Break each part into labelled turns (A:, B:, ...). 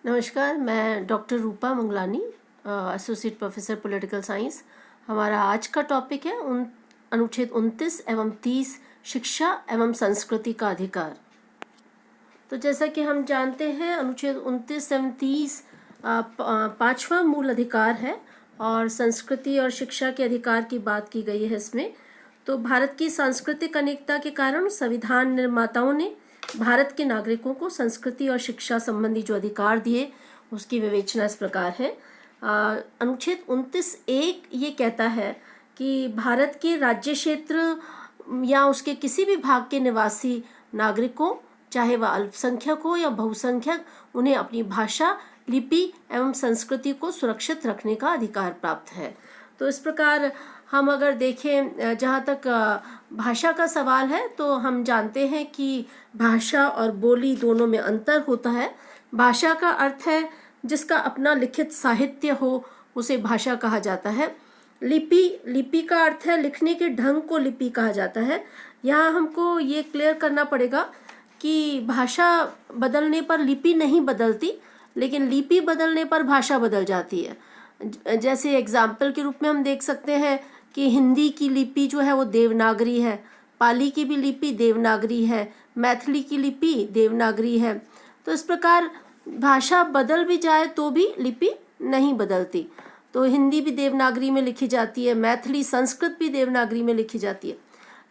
A: नमस्कार, मैं doctor Rupa Manglani, associate professor political science. हमारा आज का टॉपिक है अनुच्छेद 29 एवं 30 शिक्षा एवं संस्कृति का अधिकार। तो जैसा कि हम जानते हैं, अनुच्छेद 29 एवं 30 पांचवा मूल अधिकार है और संस्कृति और शिक्षा के अधिकार की बात की गई है इसमें। तो भारत की सांस्कृतिक अनेकता के कारण संविधान निर्माताओं ने भारत के नागरिकों को संस्कृति और शिक्षा संबंधी जो अधिकार दिए उसकी विवेचना इस प्रकार है। अनुच्छेद 29(1) ये कहता है कि भारत के राज्य क्षेत्र या उसके किसी भी भाग के निवासी नागरिकों, चाहे वह अल्पसंख्यक हो या बहुसंख्यक, उन्हें अपनी भाषा, लिपि एवं संस्कृति को सुरक्षित रखने का अधिकार प्राप्त है। तो इस प्रकार हम अगर देखें, जहाँ तक भाषा का सवाल है, तो हम जानते हैं कि भाषा और बोली दोनों में अंतर होता है। भाषा का अर्थ है जिसका अपना लिखित साहित्य हो, उसे भाषा कहा जाता है। लिपि का अर्थ है लिखने के ढंग को लिपि कहा जाता है। यहाँ हमको ये क्लियर करना पड़ेगा कि भाषा बदलने पर लिपि नहीं बदलती, लेकिन लिपि बदलने पर भाषा बदल जाती है। जैसे एग्जाम्पल के रूप में हम देख सकते हैं कि हिंदी की लिपि जो है वो देवनागरी है, पाली की भी लिपि देवनागरी है, मैथिली की लिपि देवनागरी है। तो इस प्रकार भाषा बदल भी जाए तो भी लिपि नहीं बदलती। तो हिंदी भी देवनागरी में लिखी जाती है, मैथिली संस्कृत भी देवनागरी में लिखी जाती है,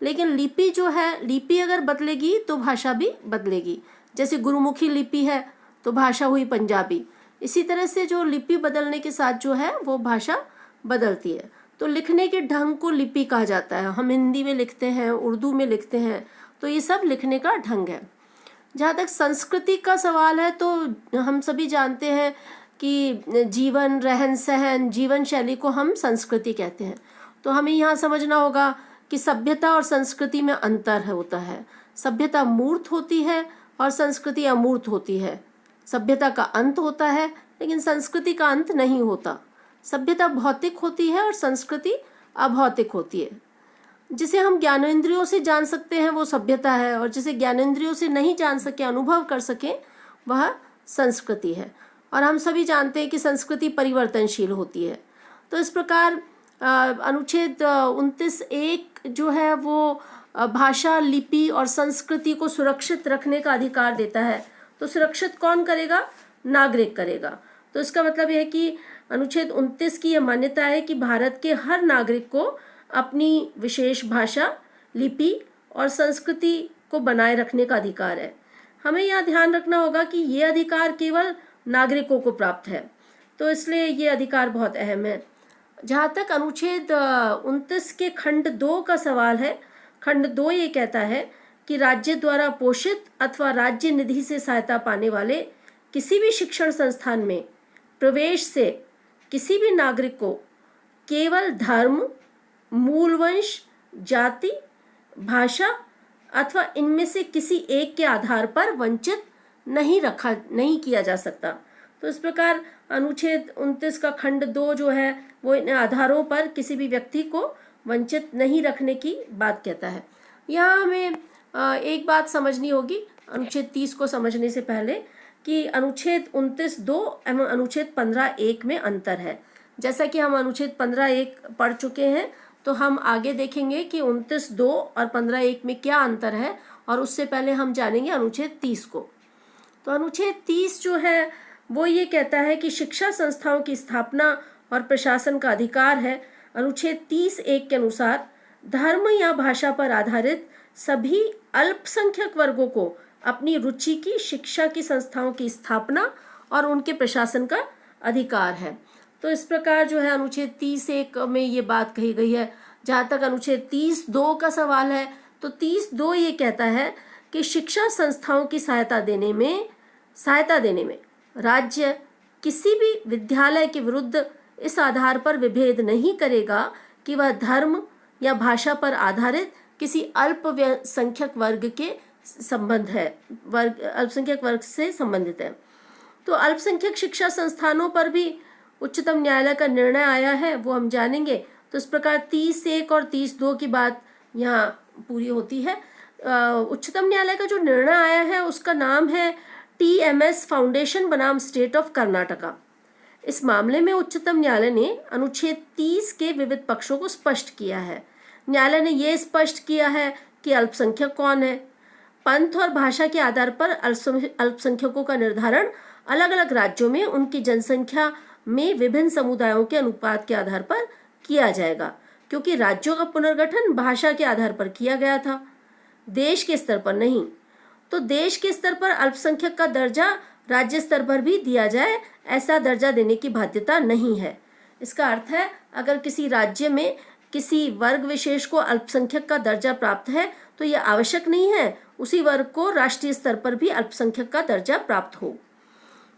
A: लेकिन लिपि जो है, लिपि अगर बदलेगी तो भाषा भी बदलेगी। जैसे गुरुमुखी लिपि है तो भाषा हुई पंजाबी। इसी तरह से जो लिपि बदलने के साथ जो है वो भाषा बदलती है। तो लिखने के ढंग को लिपि कहा जाता है। हम हिंदी में लिखते हैं, उर्दू में लिखते हैं, तो ये सब लिखने का ढंग है। जहाँ तक संस्कृति का सवाल है, तो हम सभी जानते हैं कि जीवन, रहन सहन, जीवन शैली को हम संस्कृति कहते हैं। तो हमें यहाँ समझना होगा कि सभ्यता और संस्कृति में अंतर होता है। सभ्यता मूर्त होती है और संस्कृति अमूर्त होती है। सभ्यता का अंत होता है, लेकिन संस्कृति का अंत नहीं होता। सभ्यता भौतिक होती है और संस्कृति अभौतिक होती है। जिसे हम ज्ञानेंद्रियों से जान सकते हैं वो सभ्यता है, और जिसे ज्ञानेंद्रियों से नहीं जान सके, अनुभव कर सके, वह संस्कृति है। और हम सभी जानते हैं कि संस्कृति परिवर्तनशील होती है। तो इस प्रकार अनुच्छेद 29(1) जो है वो भाषा, लिपि और संस्कृति को सुरक्षित रखने का अधिकार देता है। तो सुरक्षित कौन करेगा? नागरिक करेगा। तो इसका मतलब यह है कि अनुच्छेद 29 की यह मान्यता है कि भारत के हर नागरिक को अपनी विशेष भाषा, लिपि और संस्कृति को बनाए रखने का अधिकार है। हमें यह ध्यान रखना होगा कि ये अधिकार केवल नागरिकों को प्राप्त है, तो इसलिए ये अधिकार बहुत अहम है। जहाँ तक अनुच्छेद 29 के खंड 2 का सवाल है, खंड 2 ये कहता है कि राज्य द्वारा पोषित अथवा राज्य निधि से सहायता पाने वाले किसी भी शिक्षण संस्थान में प्रवेश से किसी भी नागरिक को केवल धर्म, मूलवंश, जाति, भाषा अथवा इनमें से किसी एक के आधार पर वंचित नहीं किया जा सकता। तो इस प्रकार अनुच्छेद 29 का खंड 2 जो है वो इन आधारों पर किसी भी व्यक्ति को वंचित नहीं रखने की बात कहता है। यहाँ हमें एक बात समझनी होगी अनुच्छेद 30 को समझने से पहले, कि अनुच्छेद 29(2) एवं अनुच्छेद 15(1) में अंतर है। जैसा कि हम अनुच्छेद 15(1) पढ़ चुके हैं, तो हम आगे देखेंगे कि 29(2) और 15(1) में क्या अंतर है, और उससे पहले हम जानेंगे अनुच्छेद 30 को। तो अनुच्छेद 30 जो है वो ये कहता है कि शिक्षा संस्थाओं की स्थापना और प्रशासन का अधिकार है। अनुच्छेद 30(1) के अनुसार धर्म या भाषा पर आधारित सभी अल्पसंख्यक वर्गों को अपनी रुचि की शिक्षा की संस्थाओं की स्थापना और उनके प्रशासन का अधिकार है। तो इस प्रकार जो है अनुच्छेद 30(1) में ये बात कही गई है। जहाँ तक अनुच्छेद 30(2) का सवाल है, तो 30(2) ये कहता है कि शिक्षा संस्थाओं की सहायता देने में राज्य किसी भी विद्यालय के विरुद्ध इस आधार पर विभेद नहीं करेगा कि वह धर्म या भाषा पर आधारित किसी अल्पसंख्यक वर्ग के अल्पसंख्यक वर्ग से संबंधित है। तो अल्पसंख्यक शिक्षा संस्थानों पर भी उच्चतम न्यायालय का निर्णय आया है, वो हम जानेंगे। तो इस प्रकार 30(1) और 30(2) की बात यहाँ पूरी होती है। उच्चतम न्यायालय का जो निर्णय आया है उसका नाम है TMS फाउंडेशन बनाम स्टेट ऑफ कर्नाटका। इस मामले में उच्चतम न्यायालय ने अनुच्छेद 30 के विविध पक्षों को स्पष्ट किया है। न्यायालय ने यह स्पष्ट किया है कि अल्पसंख्यक कौन है। पंथ और भाषा के आधार पर अल्पसंख्यकों का निर्धारण अलग अलग राज्यों में उनकी जनसंख्या में विभिन्न समुदायों के अनुपात के आधार पर किया जाएगा, क्योंकि राज्यों का पुनर्गठन भाषा के आधार पर किया गया था, देश के स्तर पर नहीं। तो देश के स्तर पर अल्पसंख्यक का दर्जा राज्य स्तर पर भी दिया जाए, ऐसा दर्जा देने की बाध्यता नहीं है। इसका अर्थ है, अगर किसी राज्य में किसी वर्ग विशेष को अल्पसंख्यक का दर्जा प्राप्त है तो यह आवश्यक नहीं है उसी वर्ग को राष्ट्रीय स्तर पर भी अल्पसंख्यक का दर्जा प्राप्त हो।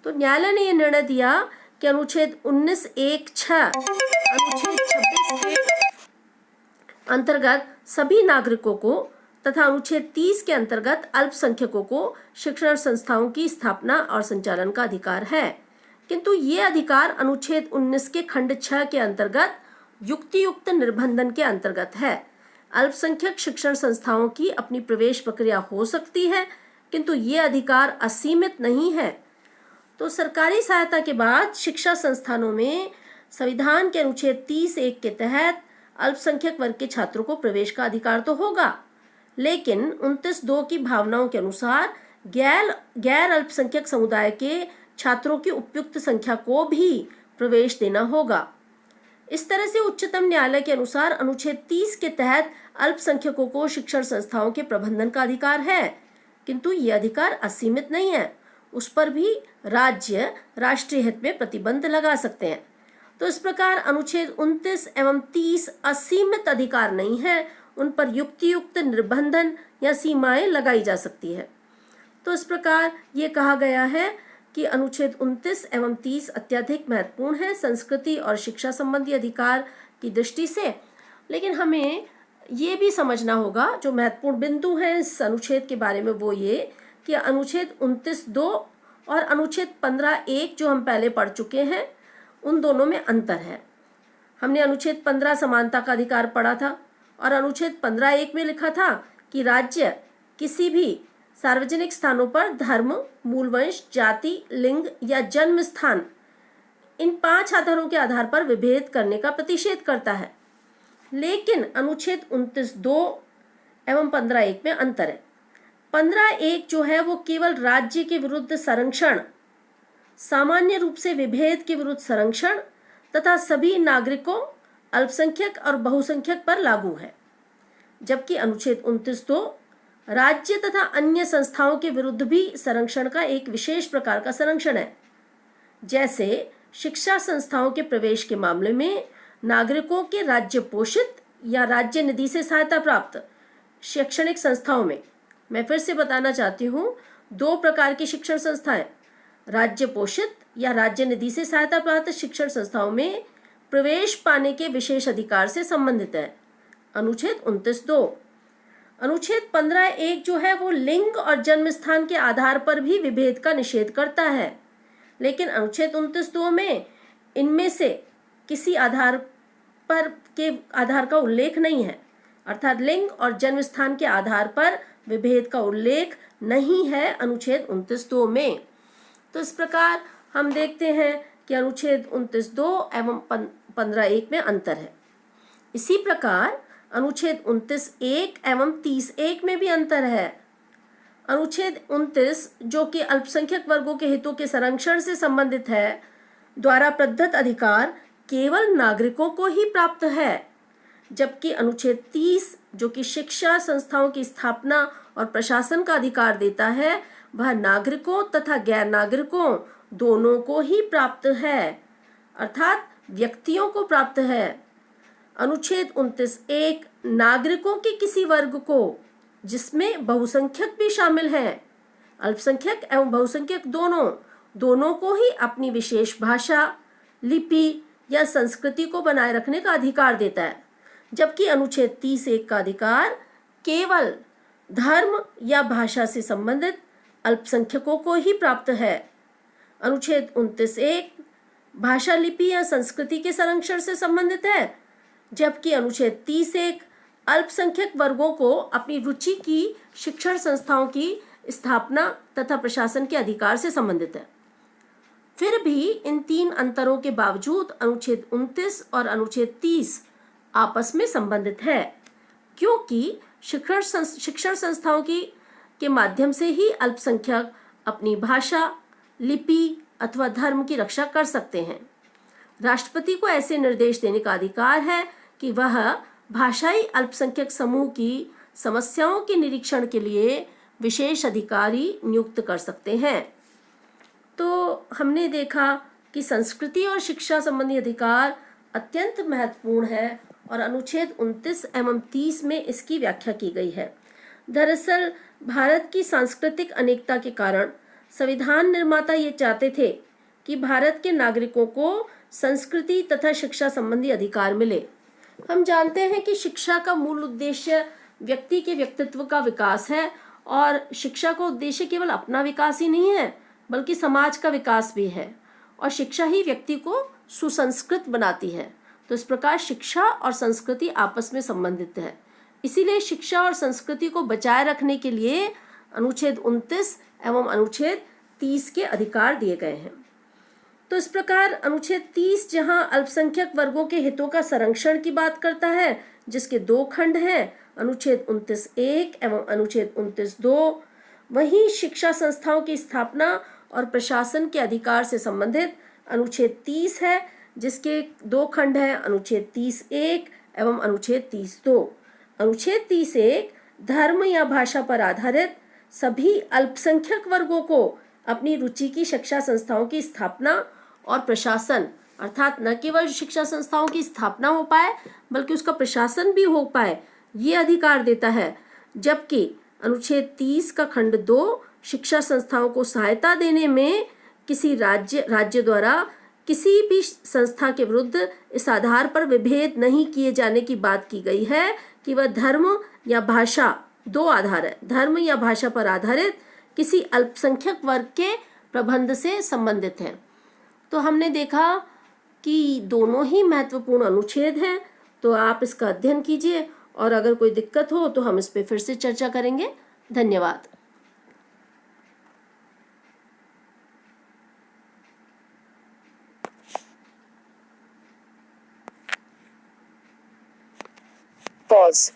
A: तो न्यायालय ने यह निर्णय दिया कि अनुच्छेद 19(1)(6), अनुच्छेद 26 के अंतर्गत सभी नागरिकों को तथा अनुच्छेद 30 के अंतर्गत अल्पसंख्यकों को शिक्षण संस्थाओं की स्थापना और संचालन का अधिकार है, किंतु ये अधिकार अनुच्छेद 19 के खंड 6 के अंतर्गत युक्तियुक्त निर्बंधन के अंतर्गत है। अल्पसंख्यक शिक्षण संस्थाओं की अपनी प्रवेश प्रक्रिया हो सकती है, किंतु ये अधिकार असीमित नहीं है। तो सरकारी सहायता के बाद शिक्षा संस्थानों में संविधान के अनुच्छेद 30(1) के तहत अल्पसंख्यक वर्ग के छात्रों को प्रवेश का अधिकार तो होगा, लेकिन 29(2) की भावनाओं के अनुसार गैर अल्पसंख्यक समुदाय के छात्रों की उपयुक्त संख्या को भी प्रवेश देना होगा। इस तरह से उच्चतम न्यायालय के अनुसार अनुच्छेद 30 के तहत अल्पसंख्यकों को शिक्षण संस्थाओं के प्रबंधन का अधिकार है, किंतु ये अधिकार असीमित नहीं है, उस पर भी राज्य राष्ट्रीय हित में प्रतिबंध लगा सकते हैं। तो इस प्रकार अनुच्छेद 29 एवं 30 असीमित अधिकार नहीं है, उन पर युक्तियुक्त निर्बंधन या सीमाएं लगाई जा सकती है। तो इस प्रकार ये कहा गया है कि अनुच्छेद 29 एवं 30 अत्यधिक महत्वपूर्ण है संस्कृति और शिक्षा संबंधी अधिकार की दृष्टि से। लेकिन हमें ये भी समझना होगा, जो महत्वपूर्ण बिंदु है इस अनुच्छेद के बारे में, वो ये कि अनुच्छेद 29(2) और अनुच्छेद 15(1) जो हम पहले पढ़ चुके हैं, उन दोनों में अंतर है। हमने अनुच्छेद 15 समानता का अधिकार पढ़ा था और अनुच्छेद 15(1) में लिखा था कि राज्य किसी भी सार्वजनिक स्थानों पर धर्म, मूलवंश, जाति, लिंग या जन्म स्थान, इन 5 आधारों के आधार पर विभेद करने का प्रतिषेध करता है। लेकिन अनुच्छेद 29(2) एवं 15(1) में अंतर है। 15(1) जो है वो केवल राज्य के विरुद्ध संरक्षण, सामान्य रूप से विभेद के विरुद्ध संरक्षण तथा सभी नागरिकों, अल्पसंख्यक और बहुसंख्यक पर लागू है, जबकि अनुच्छेद 29(2) राज्य तथा अन्य संस्थाओं के विरुद्ध भी संरक्षण का एक विशेष प्रकार का संरक्षण है। जैसे शिक्षा संस्थाओं के प्रवेश के मामले में नागरिकों के राज्य पोषित या राज्य निधि से सहायता प्राप्त शैक्षणिक संस्थाओं में, मैं फिर से बताना चाहती हूँ, 2 प्रकार की शिक्षण संस्थाएं राज्य पोषित या राज्य निधि से सहायता प्राप्त शिक्षण संस्थाओं में प्रवेश पाने के विशेष अधिकार से संबंधित है। अनुच्छेद 29(2) अनुच्छेद 15(1) जो है वो लिंग और जन्म स्थान के आधार पर भी विभेद का निषेध करता है, लेकिन अनुच्छेद 29(2) में इनमें से किसी आधार का उल्लेख नहीं है, अर्थात लिंग और जन्म स्थान के आधार पर विभेद का उल्लेख नहीं है अनुच्छेद 29(2) में। तो इस प्रकार हम देखते हैं कि अनुच्छेद 29(2) एवं 15(1) में अंतर है। इसी प्रकार अनुच्छेद 29(1) एवं 30(1) में भी अंतर है। अनुच्छेद 29 जो कि अल्पसंख्यक वर्गों के हितों के संरक्षण से संबंधित है, द्वारा प्रदत्त अधिकार केवल नागरिकों को ही प्राप्त है, जबकि अनुच्छेद 30 जो कि शिक्षा संस्थाओं की स्थापना और प्रशासन का अधिकार देता है, वह नागरिकों तथा गैर नागरिकों दोनों को ही प्राप्त है, अर्थात व्यक्तियों को प्राप्त है। अनुच्छेद 29(1) नागरिकों के किसी वर्ग को, जिसमें बहुसंख्यक भी शामिल हैं, अल्पसंख्यक एवं बहुसंख्यक दोनों को ही अपनी विशेष भाषा, लिपि या संस्कृति को बनाए रखने का अधिकार देता है, जबकि अनुच्छेद 30(1) का अधिकार केवल धर्म या भाषा से संबंधित अल्पसंख्यकों को ही प्राप्त है। अनुच्छेद 29(1) भाषा, लिपि या संस्कृति के संरक्षण से संबंधित है, जबकि अनुच्छेद 30(1) अल्पसंख्यक वर्गों को अपनी रुचि की शिक्षण संस्थाओं की स्थापना तथा प्रशासन के अधिकार से संबंधित है। फिर भी इन तीन अंतरों के बावजूद अनुच्छेद 29 और अनुच्छेद 30 आपस में संबंधित है, क्योंकि शिक्षण संस्थाओं के माध्यम से ही अल्पसंख्यक अपनी भाषा, लिपि अथवा धर्म की रक्षा कर सकते हैं। राष्ट्रपति को ऐसे निर्देश देने का अधिकार है कि वह भाषाई अल्पसंख्यक समूह की समस्याओं के निरीक्षण के लिए विशेष अधिकारी नियुक्त कर सकते हैं। तो हमने देखा कि संस्कृति और शिक्षा संबंधी अधिकार अत्यंत महत्वपूर्ण है और अनुच्छेद 29 एवं 30 में इसकी व्याख्या की गई है। दरअसल भारत की सांस्कृतिक अनेकता के कारण संविधान निर्माता ये चाहते थे कि भारत के नागरिकों को संस्कृति तथा शिक्षा संबंधी अधिकार मिले। हम जानते हैं कि शिक्षा का मूल उद्देश्य व्यक्ति के व्यक्तित्व का विकास है और शिक्षा का उद्देश्य केवल अपना विकास ही नहीं है बल्कि समाज का विकास भी है, और शिक्षा ही व्यक्ति को सुसंस्कृत बनाती है। तो इस प्रकार शिक्षा और संस्कृति आपस में संबंधित है। इसीलिए शिक्षा और संस्कृति को बचाए रखने के लिए अनुच्छेद 29 एवं अनुच्छेद 30 के अधिकार दिए गए हैं। तो इस प्रकार अनुच्छेद 30 जहां अल्पसंख्यक वर्गों के हितों का संरक्षण की बात करता है, जिसके दो खंड हैं, अनुच्छेद 29(1) एवं अनुच्छेद 29(2), वहीं शिक्षा संस्थाओं की स्थापना और प्रशासन के अधिकार से संबंधित अनुच्छेद 30 है, जिसके दो खंड हैं, अनुच्छेद 30(1) एवं अनुच्छेद 30(2). अनुच्छेद 30(1) धर्म या भाषा पर आधारित सभी अल्पसंख्यक वर्गों को अपनी रुचि की शिक्षा संस्थाओं की स्थापना और प्रशासन, अर्थात न केवल शिक्षा संस्थाओं की स्थापना हो पाए बल्कि उसका प्रशासन भी हो पाए, ये अधिकार देता है। जबकि अनुच्छेद 30 का खंड 2 शिक्षा संस्थाओं को सहायता देने में किसी राज्य द्वारा किसी भी संस्था के विरुद्ध इस आधार पर विभेद नहीं किए जाने की बात की गई है कि वह धर्म या भाषा, दो आधार है, धर्म या भाषा पर आधारित किसी अल्पसंख्यक वर्ग के प्रबंध से संबंधित है। तो हमने देखा कि दोनों ही महत्वपूर्ण अनुच्छेद हैं। तो आप इसका अध्ययन कीजिए और अगर कोई दिक्कत हो तो हम इस पे फिर से चर्चा करेंगे। धन्यवाद।
B: Pause.